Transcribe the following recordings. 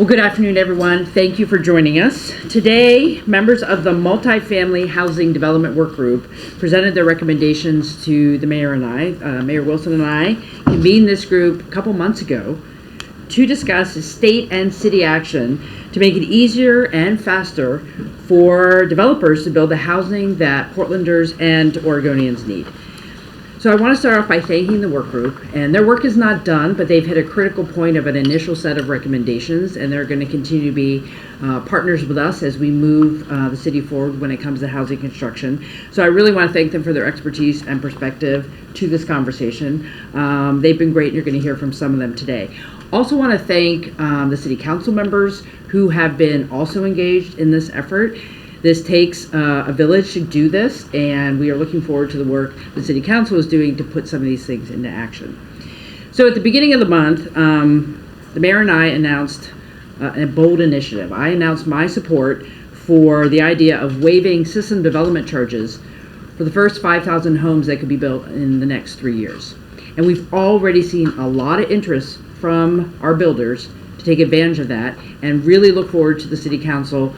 Well, good afternoon, everyone. Thank you for joining us. Today, members of the Multifamily Housing Development Work Group presented their recommendations to the mayor and I. Mayor Wilson and I convened this group a couple months ago to discuss state and city action to make it easier and faster for developers to build the housing that Portlanders and Oregonians need. So I want to start off by thanking the work group, and their work is not done, but they've hit a critical point of an initial set of recommendations, and they're going to continue to be partners with us as we move the city forward when it comes to housing construction. So I really want to thank them for their expertise and perspective to this conversation. They've been great, and you're going to hear from some of them today. Also want to thank the city council members who have been also engaged in this effort. This takes a village to do this, and we are looking forward to the work the City Council is doing to put some of these things into action. So at the beginning of the month, the mayor and I announced a bold initiative. I announced my support for the idea of waiving system development charges for the first 5,000 homes that could be built in the next 3 years. And we've already seen a lot of interest from our builders to take advantage of that, and really look forward to the City Council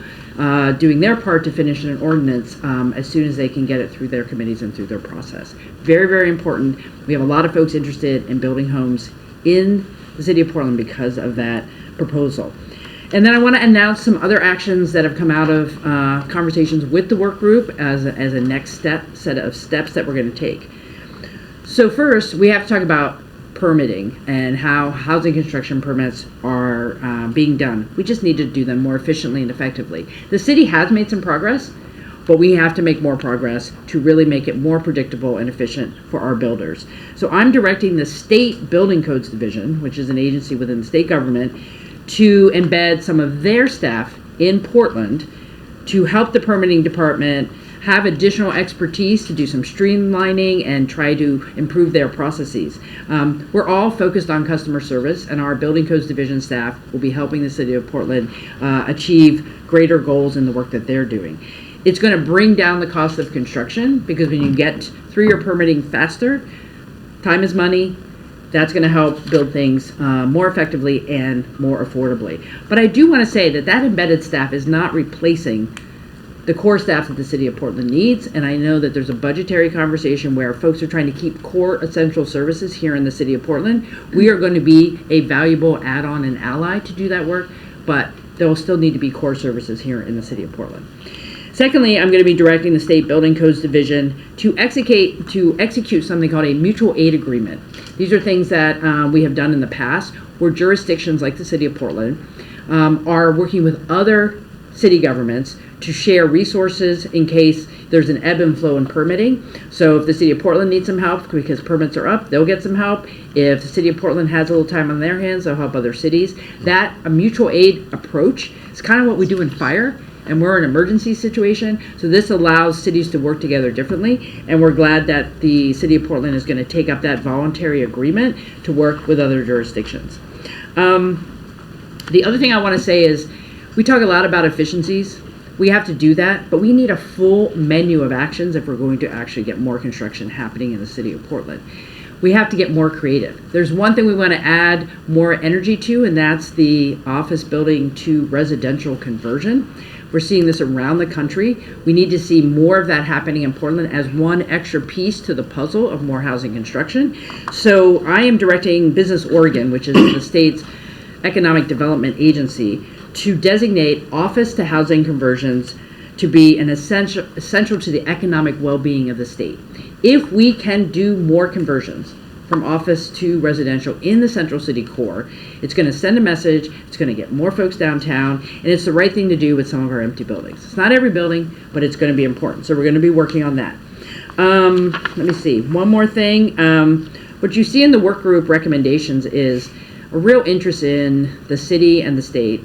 doing their part to finish an ordinance as soon as they can get it through their committees and through their process. Very, very important. We have a lot of folks interested in building homes in the city of Portland because of that proposal. And then I want to announce some other actions that have come out of conversations with the work group as a next set of steps that we're going to take. So first, we have to talk about permitting and how housing construction permits are being done. We just need to do them more efficiently and effectively. The city has made some progress, but we have to make more progress to really make it more predictable and efficient for our builders. So I'm directing the State Building Codes Division, which is an agency within the state government, to embed some of their staff in Portland to help the permitting department have additional expertise to do some streamlining and try to improve their processes. We're all focused on customer service, and our Building Codes Division staff will be helping the city of Portland achieve greater goals in the work that they're doing. It's going to bring down the cost of construction, because when you get through your permitting faster, time is money. That's going to help build things more effectively and more affordably. But I do want to say that embedded staff is not replacing the core staff that the city of Portland needs, and I know that there's a budgetary conversation where folks are trying to keep core essential services here in the city of Portland. We are going to be a valuable add-on and ally to do that work, but there will still need to be core services here in the city of Portland. Secondly, I'm going to be directing the State Building Codes Division to execute something called a mutual aid agreement. These are things that we have done in the past, where jurisdictions like the city of Portland are working with other city governments to share resources in case there's an ebb and flow in permitting. So if the city of Portland needs some help because permits are up, they'll get some help. If the city of Portland has a little time on their hands, they'll help other cities. A mutual aid approach is kind of what we do in fire, and we're in an emergency situation. So this allows cities to work together differently, and we're glad that the city of Portland is going to take up that voluntary agreement to work with other jurisdictions. The other thing I want to say is, we talk a lot about efficiencies. We have to do that, but we need a full menu of actions if we're going to actually get more construction happening in the city of Portland. We have to get more creative. There's one thing we want to add more energy to, and that's the office building to residential conversion. We're seeing this around the country. We need to see more of that happening in Portland as one extra piece to the puzzle of more housing construction. So I am directing Business Oregon, which is the state's economic development agency, to designate office to housing conversions to be an essential to the economic well-being of the state. If we can do more conversions from office to residential in the central city core, it's going to send a message, it's going to get more folks downtown, and it's the right thing to do with some of our empty buildings. It's not every building, but it's going to be important. So we're going to be working on that. Let me see, one more thing. What you see in the work group recommendations is a real interest in the city and the state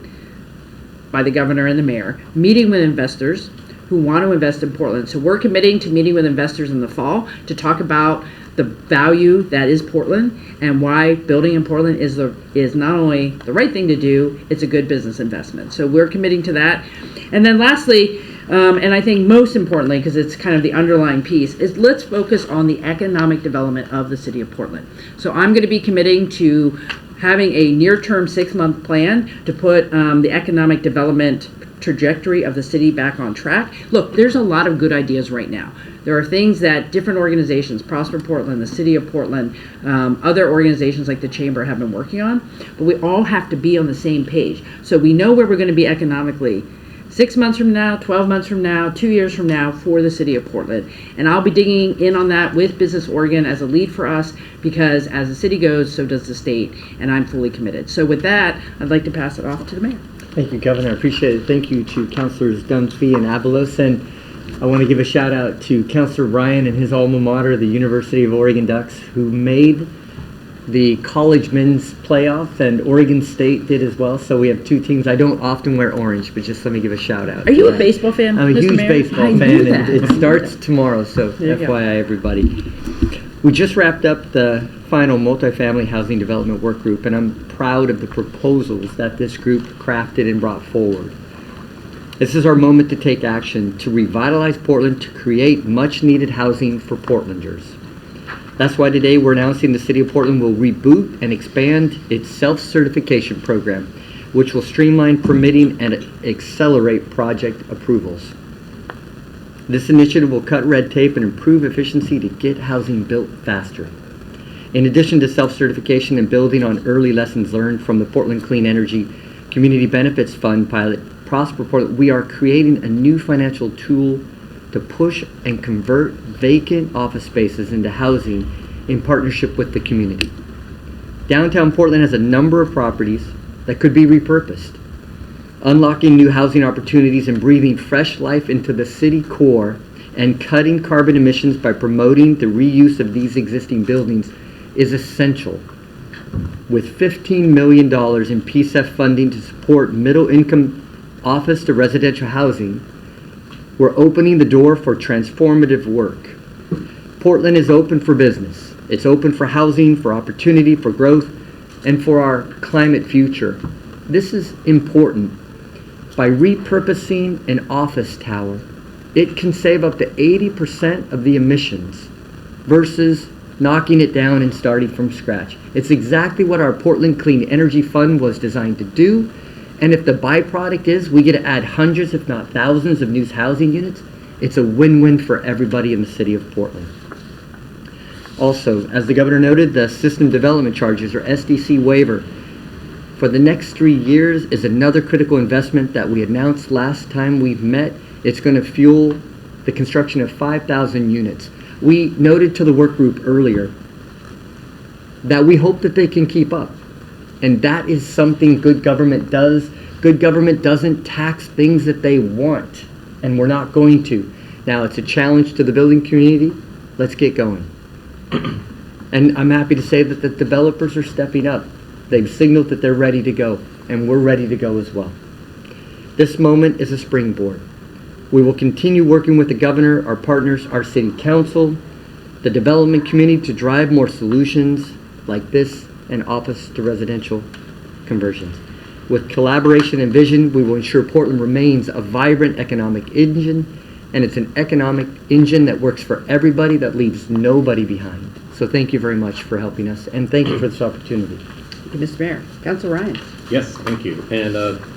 by the governor and the mayor, meeting with investors who want to invest in Portland. So we're committing to meeting with investors in the fall to talk about the value that is Portland and why building in Portland is not only the right thing to do, it's a good business investment. So we're committing to that. And then lastly, and I think most importantly, because it's kind of the underlying piece, is let's focus on the economic development of the city of Portland. So I'm going to be committing to having a near-term 6-month plan to put the economic development trajectory of the city back on track. Look, there's a lot of good ideas right now. There are things that different organizations, Prosper Portland, the City of Portland, other organizations like the Chamber have been working on, but we all have to be on the same page. So we know where we're going to be economically 6 months from now, 12 months from now, 2 years from now for the City of Portland. And I'll be digging in on that with Business Oregon as a lead for us, because as the city goes, so does the state, and I'm fully committed. So with that, I'd like to pass it off to the mayor. Thank you, Governor. I appreciate it. Thank you to Councilors Dunphy and Avalos. And I want to give a shout out to Councilor Ryan and his alma mater, the University of Oregon Ducks, who made the college men's playoff, and Oregon State did as well. So we have two teams. I don't often wear orange, but just let me give a shout out. Are you a baseball fan, I'm a Mr. huge Mayor? baseball fan, and it starts tomorrow, so FYI, everybody. We just wrapped up the final multifamily housing development work group, and I'm proud of the proposals that this group crafted and brought forward. This is our moment to take action to revitalize Portland, to create much needed housing for Portlanders. That's why today we're announcing the City of Portland will reboot and expand its self-certification program, which will streamline permitting and accelerate project approvals. This initiative will cut red tape and improve efficiency to get housing built faster. In addition to self-certification and building on early lessons learned from the Portland Clean Energy Community Benefits Fund pilot, Prosper Portland, we are creating a new financial tool to push and convert vacant office spaces into housing in partnership with the community. Downtown Portland has a number of properties that could be repurposed, unlocking new housing opportunities and breathing fresh life into the city core and cutting carbon emissions by promoting the reuse of these existing buildings is essential. With $15 million in PSEF funding to support middle-income office to residential housing, we're opening the door for transformative work. Portland is open for business. It's open for housing, for opportunity, for growth, and for our climate future. This is important. By repurposing an office tower, it can save up to 80% of the emissions versus knocking it down and starting from scratch. It's exactly what our Portland Clean Energy Fund was designed to do. And if the byproduct is we get to add hundreds, if not thousands, of new housing units, it's a win-win for everybody in the city of Portland. Also, as the governor noted, the System Development Charges, or SDC waiver, for the next 3 years is another critical investment that we announced last time we met. It's going to fuel the construction of 5,000 units. We noted to the work group earlier that we hope that they can keep up. And that is something good government does. Good government doesn't tax things that they want, and we're not going to. Now, it's a challenge to the building community. Let's get going. And I'm happy to say that the developers are stepping up. They've signaled that they're ready to go, and we're ready to go as well. This moment is a springboard. We will continue working with the governor, our partners, our city council, the development community to drive more solutions like this and office to residential conversions. With collaboration and vision, we will ensure Portland remains a vibrant economic engine, and it's an economic engine that works for everybody, that leaves nobody behind. So thank you very much for helping us, and thank you for this opportunity. Thank you, Mr. Mayor. Councilor Ryan. Yes, thank you. And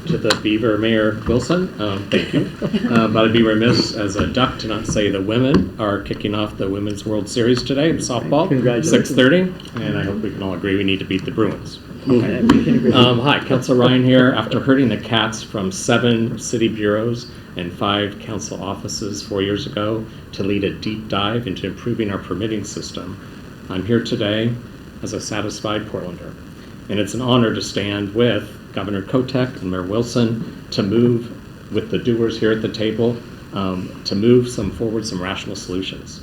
to the Beaver Mayor Wilson, thank you. But I'd be remiss as a Duck to not say the women are kicking off the Women's World Series today in softball, Congratulations. 6:30, and I hope we can all agree we need to beat the Bruins. Okay, we can agree. Hi, Councilor Ryan here. After herding the cats from 7 city bureaus and 5 council offices 4 years ago to lead a deep dive into improving our permitting system, I'm here today as a satisfied Portlander. And it's an honor to stand with Governor Kotek and Mayor Wilson to move with the doers here at the table to move forward some rational solutions.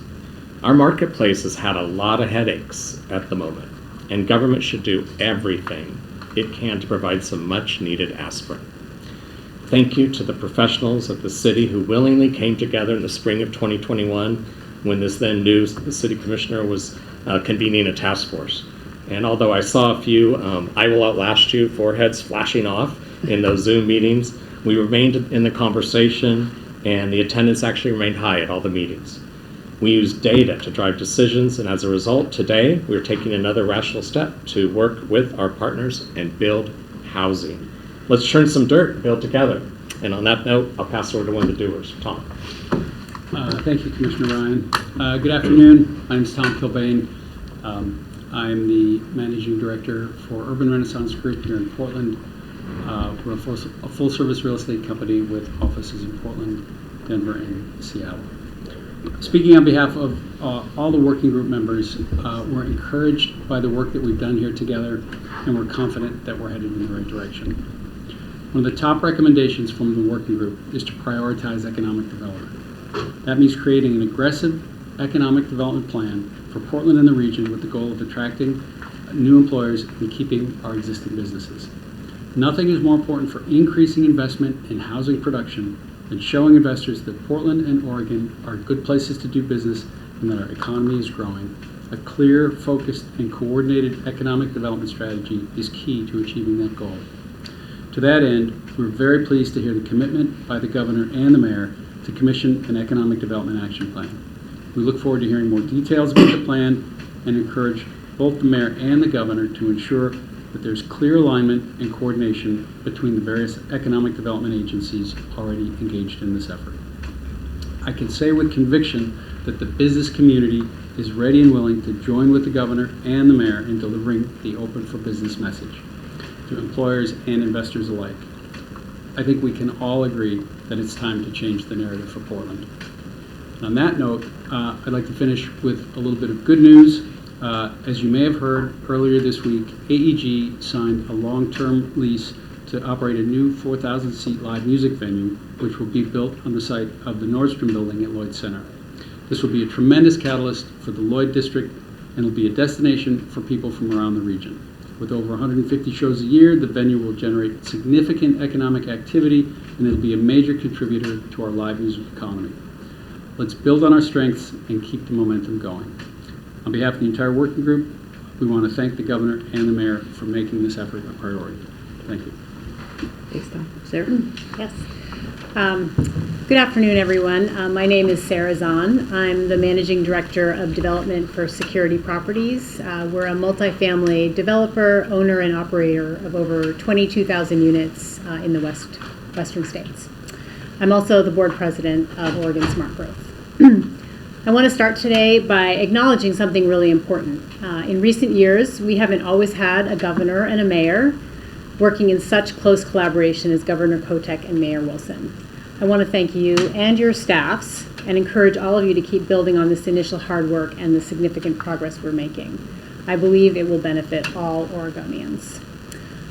Our marketplace has had a lot of headaches at the moment, and government should do everything it can to provide some much needed aspirin. Thank you to the professionals at the city who willingly came together in the spring of 2021 when this then new city commissioner was convening a task force. And although I saw a few I will outlast you foreheads flashing off in those Zoom meetings, we remained in the conversation, and the attendance actually remained high at all the meetings. We use data to drive decisions, and as a result, today we're taking another rational step to work with our partners and build housing. Let's churn some dirt and build together. And on that note, I'll pass it over to one of the doers, Tom. Thank you, Commissioner Ryan. Good afternoon. My name is Tom Kilbane. I'm the Managing Director for Urban Renaissance Group here in Portland. We're a full-service real estate company with offices in Portland, Denver, and Seattle. Speaking on behalf of all the working group members, we're encouraged by the work that we've done here together, and we're confident that we're headed in the right direction. One of the top recommendations from the working group is to prioritize economic development. That means creating an aggressive economic development plan for Portland and the region with the goal of attracting new employers and keeping our existing businesses. Nothing is more important for increasing investment in housing production than showing investors that Portland and Oregon are good places to do business and that our economy is growing. A clear, focused, and coordinated economic development strategy is key to achieving that goal. To that end, we're very pleased to hear the commitment by the governor and the mayor to commission an economic development action plan. We look forward to hearing more details about the plan and encourage both the mayor and the governor to ensure that there's clear alignment and coordination between the various economic development agencies already engaged in this effort. I can say with conviction that the business community is ready and willing to join with the governor and the mayor in delivering the Open for Business message to employers and investors alike. I think we can all agree that it's time to change the narrative for Portland. And on that note, I'd like to finish with a little bit of good news. As you may have heard earlier this week, AEG signed a long-term lease to operate a new 4,000-seat live music venue, which will be built on the site of the Nordstrom building at Lloyd Center. This will be a tremendous catalyst for the Lloyd district and will be a destination for people from around the region. With over 150 shows a year, the venue will generate significant economic activity and it'll be a major contributor to our live music economy. Let's build on our strengths and keep the momentum going. On behalf of the entire working group, we want to thank the governor and the mayor for making this effort a priority. Thank you. Thanks, Tom. Sarah? Yes. Good afternoon, everyone. My name is Sarah Zahn. I'm the Managing Director of Development for Security Properties. We're a multifamily developer, owner, and operator of over 22,000 units in the western states. I'm also the board president of Oregon Smart Growth. I want to start today by acknowledging something really important. In recent years, we haven't always had a governor and a mayor working in such close collaboration as Governor Kotek and Mayor Wilson. I want to thank you and your staffs and encourage all of you to keep building on this initial hard work and the significant progress we're making. I believe it will benefit all Oregonians.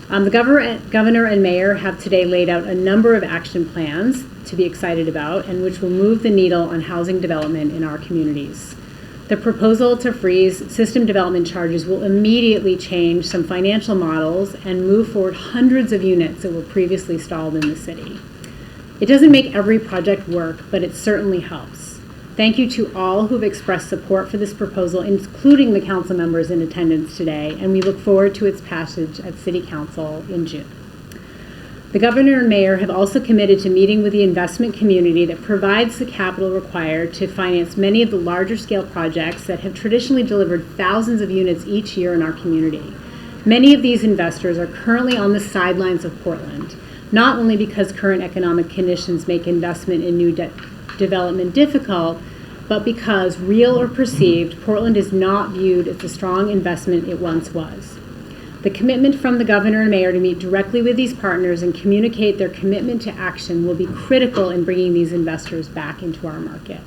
The governor and mayor have today laid out a number of action plans to be excited about and which will move the needle on housing development in our communities. The proposal to freeze system development charges will immediately change some financial models and move forward hundreds of units that were previously stalled in the city. It doesn't make every project work, but it certainly helps. Thank you to all who've expressed support for this proposal, including the council members in attendance today, and we look forward to its passage at City Council in June. The governor and mayor have also committed to meeting with the investment community that provides the capital required to finance many of the larger scale projects that have traditionally delivered thousands of units each year in our community. Many of these investors are currently on the sidelines of Portland, not only because current economic conditions make investment in new development difficult, but because, real or perceived, Portland is not viewed as the strong investment it once was. The commitment from the governor and mayor to meet directly with these partners and communicate their commitment to action will be critical in bringing these investors back into our market.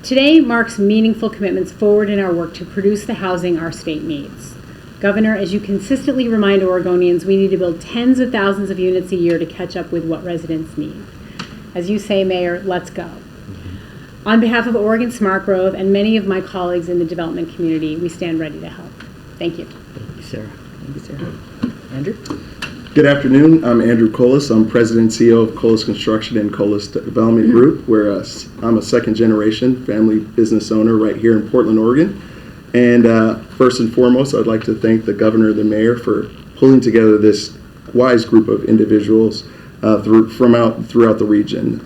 Today marks meaningful commitments forward in our work to produce the housing our state needs. Governor, as you consistently remind Oregonians, we need to build tens of thousands of units a year to catch up with what residents need. As you say, Mayor, let's go. On behalf of Oregon Smart Growth and many of my colleagues in the development community, we stand ready to help. Thank you. Thank you, Sarah. Thank you, Sarah. Andrew? Good afternoon. I'm Andrew Colas. I'm President and CEO of Colas Construction and Colas Development Group, where I'm a second-generation family business owner right here in Portland, Oregon. And first and foremost, I'd like to thank the governor and the mayor for pulling together this wise group of individuals throughout the region.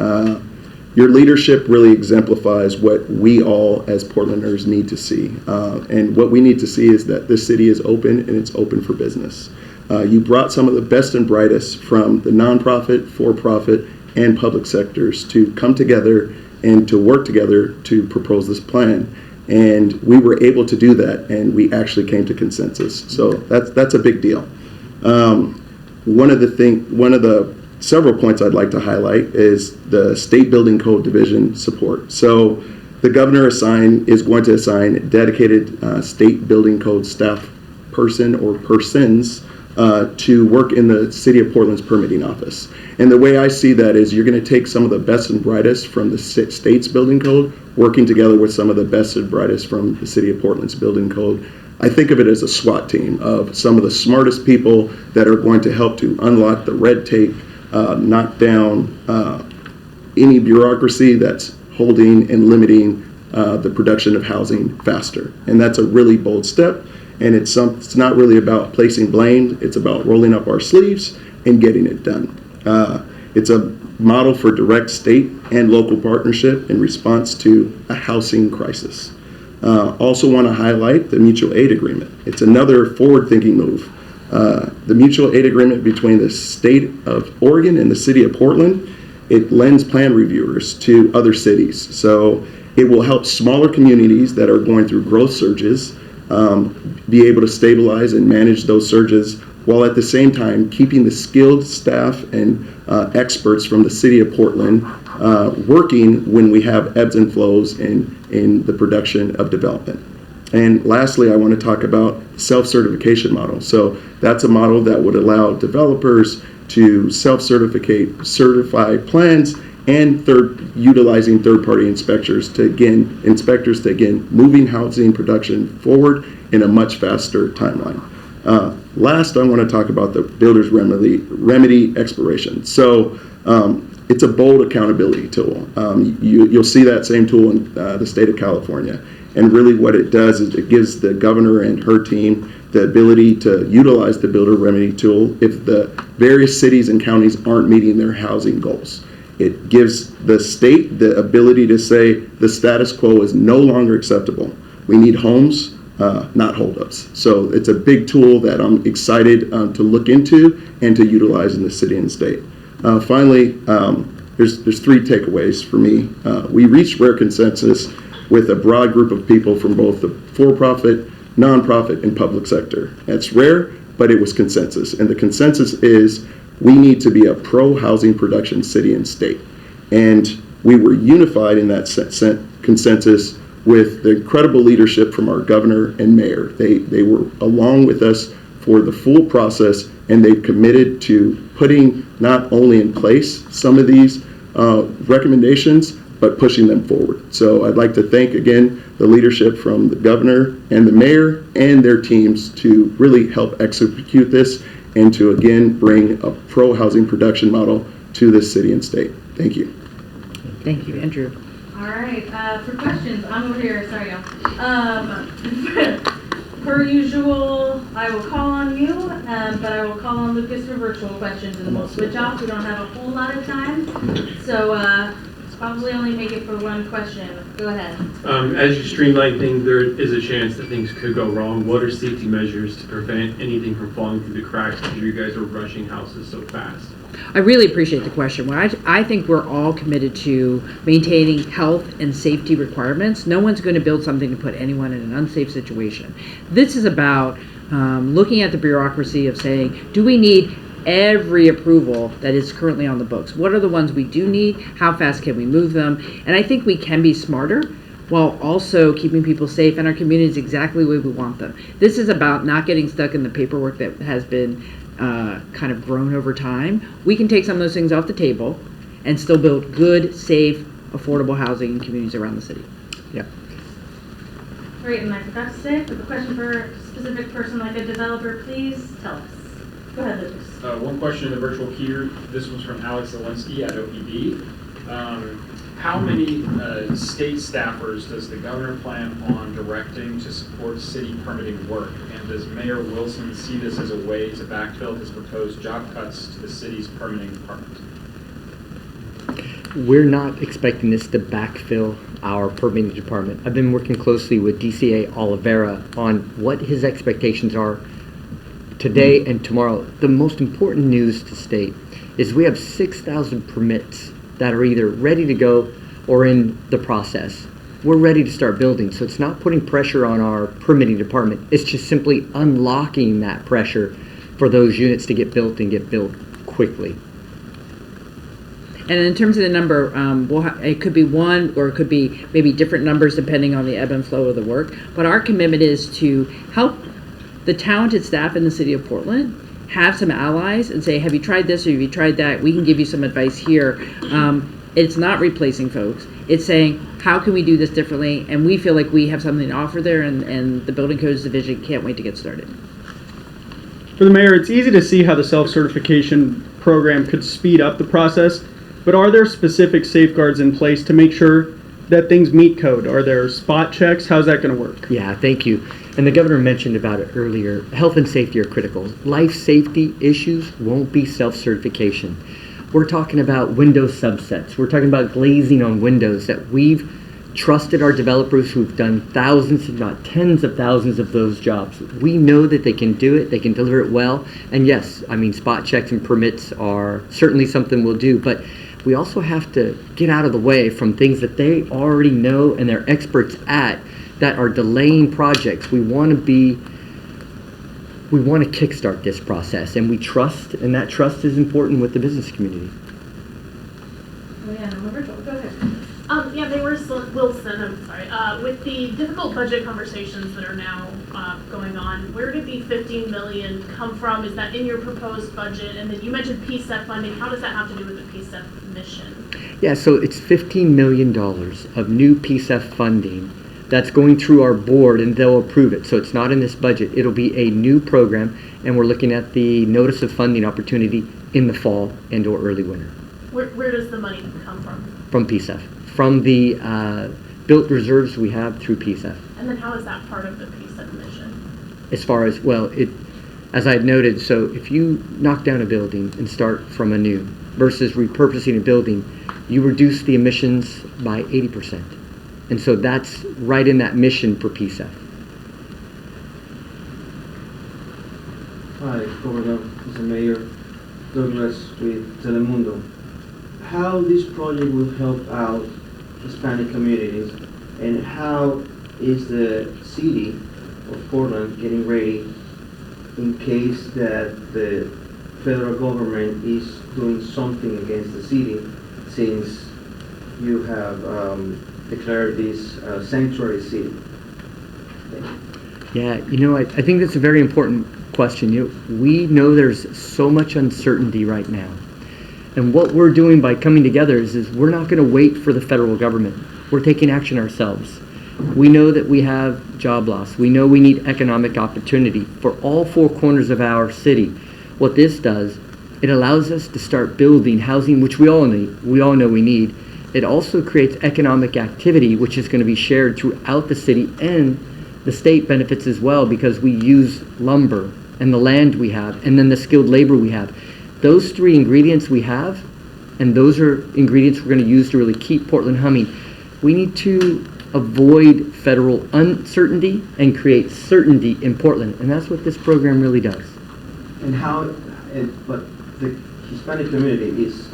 your leadership really exemplifies what we all as Portlanders need to see. And what we need to see is that this city is open and it's open for business. You brought some of the best and brightest from the nonprofit, for-profit, and public sectors to come together and to work together to propose this plan. And we were able to do that, and we actually came to consensus. So that's a big deal. One of the several points I'd like to highlight is the State Building Code Division support. So the governor is going to assign dedicated State Building Code staff person or persons to work in the City of Portland's permitting office. And the way I see that is you're going to take some of the best and brightest from the state's building code, working together with some of the best and brightest from the City of Portland's building code. I think of it as a SWAT team of some of the smartest people that are going to help to unlock the red tape, knock down any bureaucracy that's holding and limiting the production of housing faster. And that's a really bold step. And it's not really about placing blame. It's about rolling up our sleeves and getting it done. It's a model for direct state and local partnership in response to a housing crisis. Also want to highlight the mutual aid agreement. It's another forward-thinking move. The mutual aid agreement between the state of Oregon and the city of Portland, it lends plan reviewers to other cities. So it will help smaller communities that are going through growth surges be able to stabilize and manage those surges while at the same time keeping the skilled staff and experts from the city of Portland working when we have ebbs and flows in the production of development. And lastly, I want to talk about self-certification model. So that's a model that would allow developers to certify plans and utilizing third-party inspectors to again moving housing production forward in a much faster timeline. Last, I want to talk about the builder's remedy expiration. So it's a bold accountability tool. You'll see that same tool in the state of California. And really what it does is it gives the governor and her team the ability to utilize the builder remedy tool if the various cities and counties aren't meeting their housing goals. It gives the state the ability to say the status quo is no longer acceptable. We need homes, not holdups. So it's a big tool that I'm excited to look into and to utilize in the city and state. Finally, there's three takeaways for me. We reached rare consensus with a broad group of people from both the for-profit, nonprofit, and public sector. That's rare, but it was consensus. And the consensus is we need to be a pro-housing production city and state. And we were unified in that consensus with the incredible leadership from our governor and mayor. They were along with us for the full process, and they've committed to putting not only in place some of these recommendations, but pushing them forward. So I'd like to thank again the leadership from the governor and the mayor and their teams to really help execute this and to again bring a pro-housing production model to this city and state. Thank you. Thank you, Andrew. All right, for questions, I'm over here, sorry y'all. Per usual, I will call on you, but I will call on Lucas for virtual questions, and we'll switch off. We don't have a whole lot of time, so probably only make it for one question. Go ahead. As you streamline things, there is a chance that things could go wrong. What are safety measures to prevent anything from falling through the cracks because you guys are rushing houses so fast? I really appreciate the question. Well, I think we're all committed to maintaining health and safety requirements. No one's going to build something to put anyone in an unsafe situation. This is about looking at the bureaucracy of saying, do we need every approval that is currently on the books? What are the ones we do need? How fast can we move them? And I think we can be smarter while also keeping people safe and our communities exactly the way we want them. This is about not getting stuck in the paperwork that has been kind of grown over time. We can take some of those things off the table and still build good, safe, affordable housing in communities around the city. Yeah. Great, and I forgot to say, if you have a question for a specific person like a developer, please tell us. Go ahead, Lucas. One question in the virtual queue. This was from Alex Zielinski at OPD. How many state staffers does the governor plan on directing to support city permitting work? And does Mayor Wilson see this as a way to backfill his proposed job cuts to the city's permitting department? we're not expecting this to backfill our permitting department. I've been working closely with DCA Oliveira on what his expectations are today and tomorrow. The most important news to state is we have 6,000 permits that are either ready to go or in the process. We're ready to start building, so it's not putting pressure on our permitting department. It's just simply unlocking that pressure for those units to get built and get built quickly. And in terms of the number, it could be one, or it could be maybe different numbers depending on the ebb and flow of the work. But our commitment is to help the talented staff in the city of Portland have some allies and say, have you tried this or have you tried that? We can give you some advice here. It's not replacing folks. It's saying, how can we do this differently? And we feel like we have something to offer there, and the Building Codes Division can't wait to get started. For the mayor, it's easy to see how the self-certification program could speed up the process, but are there specific safeguards in place to make sure that things meet code? Are there spot checks? How's that going to work? Yeah, thank you. And the governor mentioned about it earlier. Health and safety are critical. Life safety issues won't be self-certification. We're talking about window subsets. We're talking about glazing on windows that we've trusted our developers who've done thousands, if not tens of thousands of those jobs. We know that they can do it, they can deliver it well. And yes, I mean, spot checks and permits are certainly something we'll do, but we also have to get out of the way from things that they already know and they're experts at that are delaying projects. We want to kickstart this process, and we trust, and that trust is important with the business community. Oh, yeah, no, Rachel, go ahead. Yeah, Mayor Wilson, I'm sorry. With the difficult budget conversations that are now going on, where did the $15 million come from? Is that in your proposed budget? And then you mentioned PSEF funding. How does that have to do with the PSEF mission? Yeah, so it's $15 million of new PSEF funding that's going through our board, and they'll approve it. So it's not in this budget. It'll be a new program, and we're looking at the notice of funding opportunity in the fall and or early winter. Where does the money come from? From PSEF. From the built reserves we have through PSEF. And then how is that part of the PSEF mission? As far as, well, as I had noted, so if you knock down a building and start from anew versus repurposing a building, you reduce the emissions by 80%. And so that's right in that mission for PSEF. Hi, Governor, Mr. Mayor, Douglas with Telemundo. How this project will help out Hispanic communities, and how is the city of Portland getting ready in case that the federal government is doing something against the city, since you have declared this sanctuary city? Yeah, I think that's a very important question. We know there's so much uncertainty right now. And what we're doing by coming together is we're not going to wait for the federal government. We're taking action ourselves. We know that we have job loss. We know we need economic opportunity for all four corners of our city. What this does, it allows us to start building housing, which we all need. We all know we need. It also creates economic activity, which is going to be shared throughout the city, and the state benefits as well, because we use lumber and the land we have, and then the skilled labor we have. Those three ingredients we have, and those are ingredients we're going to use to really keep Portland humming. We need to avoid federal uncertainty and create certainty in Portland, and that's what this program really does. And but the Hispanic community is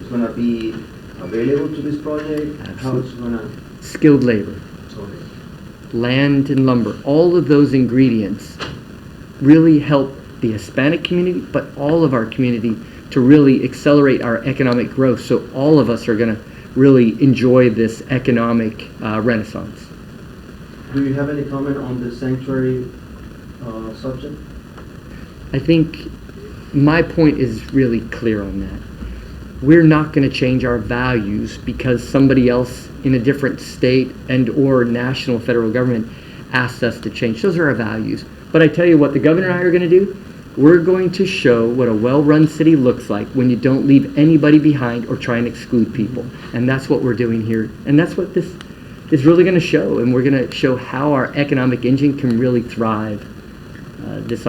going to be available to this project? Absolutely. How it's going to... Skilled labor, land and lumber, all of those ingredients really help the Hispanic community, but all of our community, to really accelerate our economic growth. So all of us are going to really enjoy this economic renaissance. Do you have any comment on the sanctuary subject? I think my point is really clear on that. We're not going to change our values because somebody else in a different state and or national federal government asks us to change. Those are our values. But I tell you what the governor and I are going to do. We're going to show what a well-run city looks like when you don't leave anybody behind or try and exclude people. And that's what we're doing here. And that's what this is really going to show. And we're going to show how our economic engine can really thrive this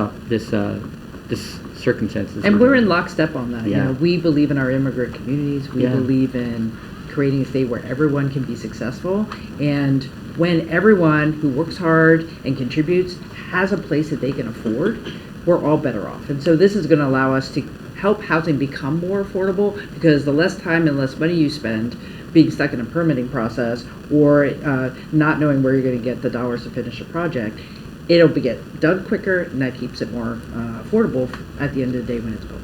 circumstances. And we're in lockstep on that. Yeah. You know, we believe in our immigrant communities. We Yeah. believe in creating a state where everyone can be successful. And when everyone who works hard and contributes has a place that they can afford, we're all better off. And so this is going to allow us to help housing become more affordable, because the less time and less money you spend being stuck in a permitting process or not knowing where you're going to get the dollars to finish a project, it'll be get done quicker, and that keeps it more affordable at the end of the day when it's built.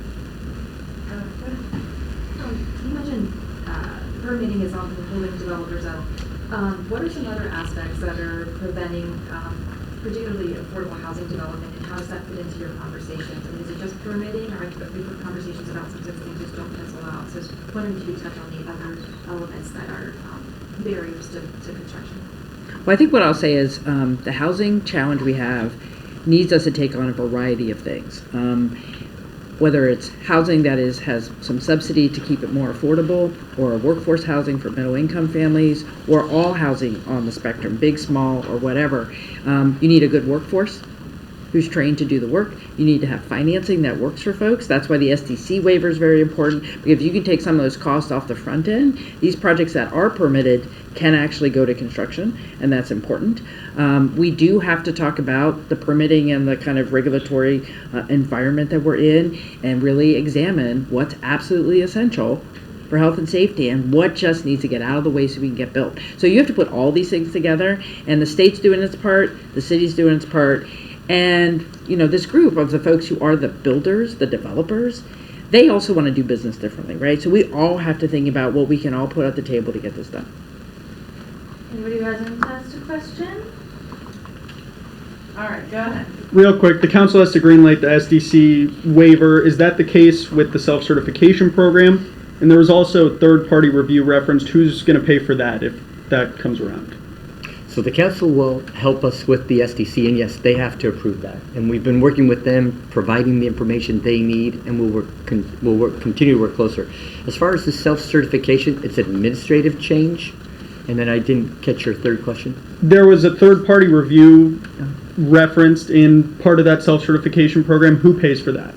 You mentioned permitting is often holding developers up. What are some other aspects that are preventing particularly affordable housing development, and how does that fit into your conversations? I mean, is it just permitting, or have you had conversations about sometimes things just don't pencil out? So I was wondering if you could touch on the other elements that are barriers to construction. Well, I think what I'll say is the housing challenge we have needs us to take on a variety of things. Whether it's housing that has some subsidy to keep it more affordable, or workforce housing for middle income families, or all housing on the spectrum, big, small, or whatever. You need a good workforce who's trained to do the work. You need to have financing that works for folks. That's why the SDC waiver is very important, because if you can take some of those costs off the front end, these projects that are permitted can actually go to construction, and that's important. We do have to talk about the permitting and the kind of regulatory environment that we're in, and really examine what's absolutely essential for health and safety and what just needs to get out of the way so we can get built. So you have to put all these things together, and the state's doing its part, the city's doing its part, and you know, this group of the folks who are the builders, the developers, they also want to do business differently, right? So we all have to think about what we can all put at the table to get this done. Anybody who hasn't asked a question? All right, go ahead. Real quick, the council has to greenlight the SDC waiver. Is that the case with the self-certification program? And there was also third-party review referenced. Who's going to pay for that if that comes around? So the council will help us with the SDC, and yes, they have to approve that. And we've been working with them, providing the information they need, and we'll continue to work closer. As far as the self-certification, it's an administrative change. And then I didn't catch your third question. There was a third-party review referenced in part of that self-certification program. Who pays for that?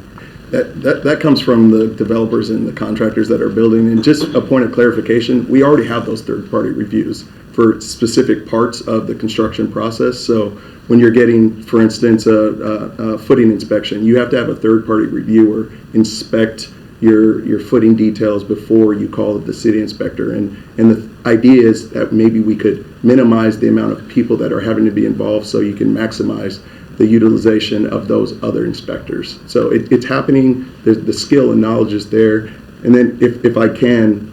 That comes from the developers and the contractors that are building. And just a point of clarification, we already have those third-party reviews for specific parts of the construction process. So when you're getting, for instance, a footing inspection, you have to have a third-party reviewer inspect your footing details before you call the city inspector. And the idea is that maybe we could minimize the amount of people that are having to be involved so you can maximize the utilization of those other inspectors. So it's happening, the skill and knowledge is there. And then if I can,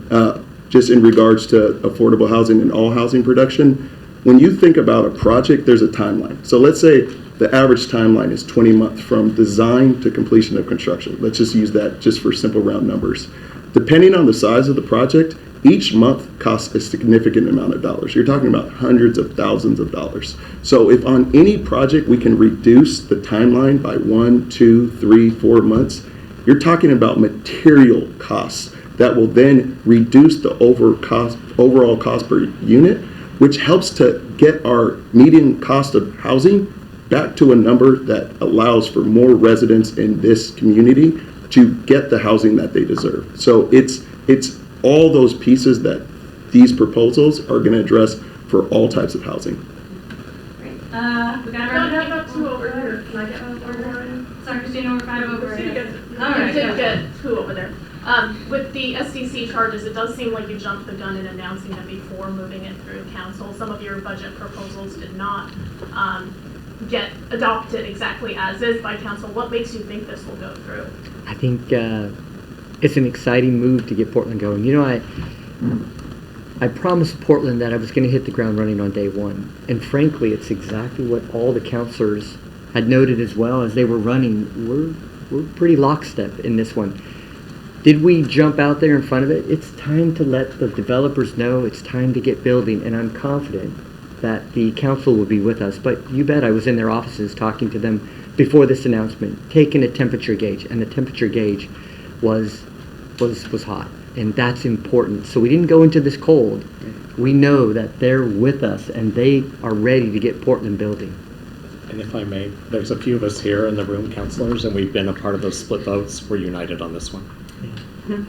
just in regards to affordable housing and all housing production, when you think about a project, there's a timeline. So let's say the average timeline is 20 months from design to completion of construction. Let's just use that just for simple round numbers. Depending on the size of the project, each month costs a significant amount of dollars. You're talking about hundreds of thousands of dollars. So if on any project we can reduce the timeline by 1, 2, 3, 4 months, you're talking about material costs that will then reduce the overall cost per unit, which helps to get our median cost of housing back to a number that allows for more residents in this community to get the housing that they deserve. So it's all those pieces that these proposals are going to address for all types of housing. Great. We got about two over here. Can I get one over? Sorry, Christina, we're 5 over here. All right, you did get two over there. With the SDC charges, it does seem like you jumped the gun in announcing them before moving it through council. Some of your budget proposals did not get adopted exactly as is by council. What makes you think this will go through? I think it's an exciting move to get Portland going. You know, I promised Portland that I was going to hit the ground running on day one. And frankly, it's exactly what all the councilors had noted as well as they were running. We're pretty lockstep in this one. Did we jump out there in front of it? It's time to let the developers know it's time to get building, and I'm confident that the council will be with us. But you bet I was in their offices talking to them before this announcement, taking a temperature gauge, and the temperature gauge was hot, and that's important. So we didn't go into this cold. We know that they're with us, and they are ready to get Portland building. And if I may, there's a few of us here in the room, counselors, and we've been a part of those split votes. We're united on this one. Thanks,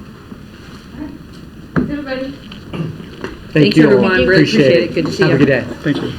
everybody. Thank Thanks, you all. everyone. Really appreciate it. Good to see Have a you. good day. Thank you.